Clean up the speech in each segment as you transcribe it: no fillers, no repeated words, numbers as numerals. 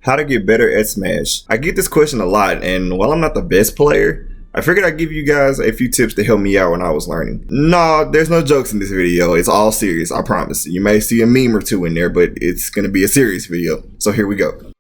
How to get better at Smash. I get this question a lot, and while I'm not the best player, I figured I'd give you guys a few tips to help me out when I was learning. No, there's no jokes in this video. It's all serious, I promise. You may see a meme or two in there, but it's gonna be a serious video. So here we go.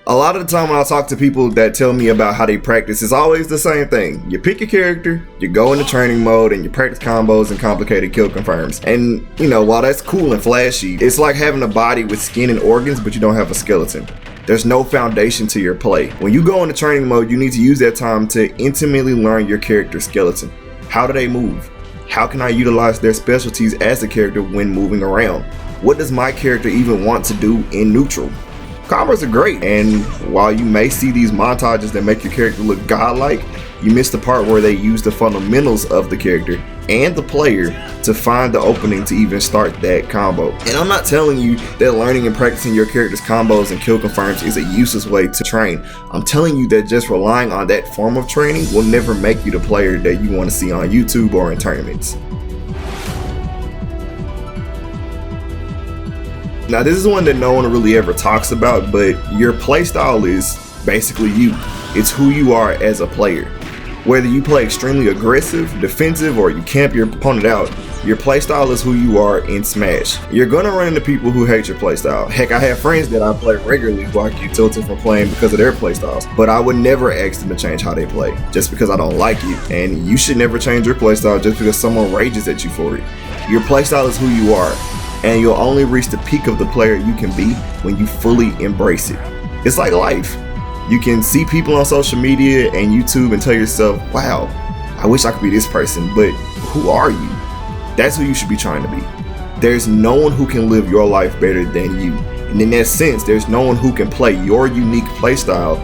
A lot of the time when I talk to people that tell me about how they practice, it's always the same thing. You pick your character, you go into training mode, and you practice combos and complicated kill confirms. And, you know, while that's cool and flashy, it's like having a body with skin and organs, but you don't have a skeleton. There's no foundation to your play. When you go into training mode, you need to use that time to intimately learn your character's skeleton. How do they move? How can I utilize their specialties as a character when moving around? What does my character even want to do in neutral? Combos are great, and while you may see these montages that make your character look godlike, you miss the part where they use the fundamentals of the character and the player to find the opening to even start that combo. And I'm not telling you that learning and practicing your character's combos and kill confirms is a useless way to train. I'm telling you that just relying on that form of training will never make you the player that you want to see on YouTube or in tournaments. Now this is one that no one really ever talks about, but your playstyle is basically you. It's who you are as a player. Whether you play extremely aggressive, defensive, or you camp your opponent out, your playstyle is who you are in Smash. You're gonna run into people who hate your playstyle. Heck, I have friends that I play regularly who I get tilted from playing because of their playstyles, but I would never ask them to change how they play just because I don't like it. And you should never change your playstyle just because someone rages at you for it. Your playstyle is who you are, and you'll only reach the peak of the player you can be when you fully embrace it. It's like life. You can see people on social media and YouTube and tell yourself, wow, I wish I could be this person, but who are you? That's who you should be trying to be. There's no one who can live your life better than you. And in that sense, there's no one who can play your unique playstyle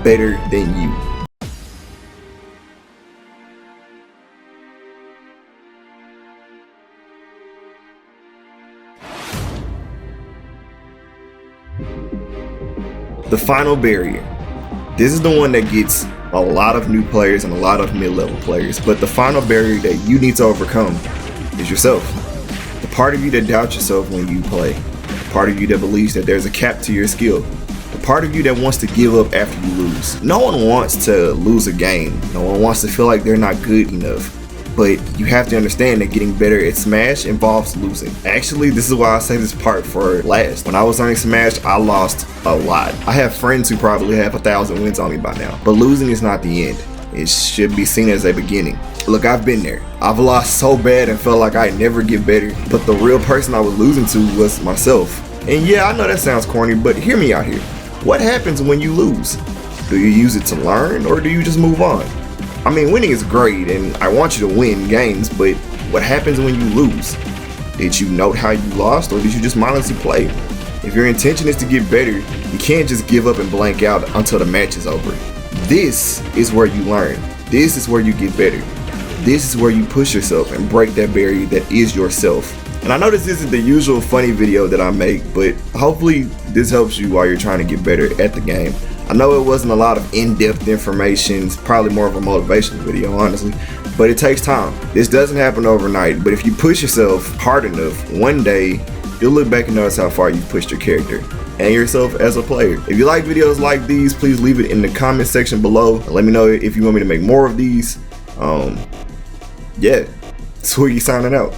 better than you. The final barrier. This is the one that gets a lot of new players and a lot of mid-level players, but the final barrier that you need to overcome is yourself. The part of you that doubts yourself when you play. The part of you that believes that there's a cap to your skill. The part of you that wants to give up after you lose. No one wants to lose a game. No one wants to feel like they're not good enough. But you have to understand that getting better at Smash involves losing. Actually, this is why I say this part for last. When I was learning Smash, I lost a lot. I have friends who probably have 1,000 wins on me by now. But losing is not the end. It should be seen as a beginning. Look, I've been there. I've lost so bad and felt like I'd never get better. But the real person I was losing to was myself. And yeah, I know that sounds corny, but hear me out here. What happens when you lose? Do you use it to learn, or do you just move on? I mean, winning is great, and I want you to win games, but what happens when you lose? Did you note how you lost, or did you just mindlessly play? If your intention is to get better, you can't just give up and blank out until the match is over. This is where you learn. This is where you get better. This is where you push yourself and break that barrier that is yourself. And I know this isn't the usual funny video that I make, but hopefully this helps you while you're trying to get better at the game. I know it wasn't a lot of in-depth information, it's probably more of a motivational video, honestly, but it takes time. This doesn't happen overnight, but if you push yourself hard enough, one day, you'll look back and notice how far you've pushed your character and yourself as a player. If you like videos like these, please leave it in the comment section below. Let me know if you want me to make more of these. Yeah, Swiggy signing out.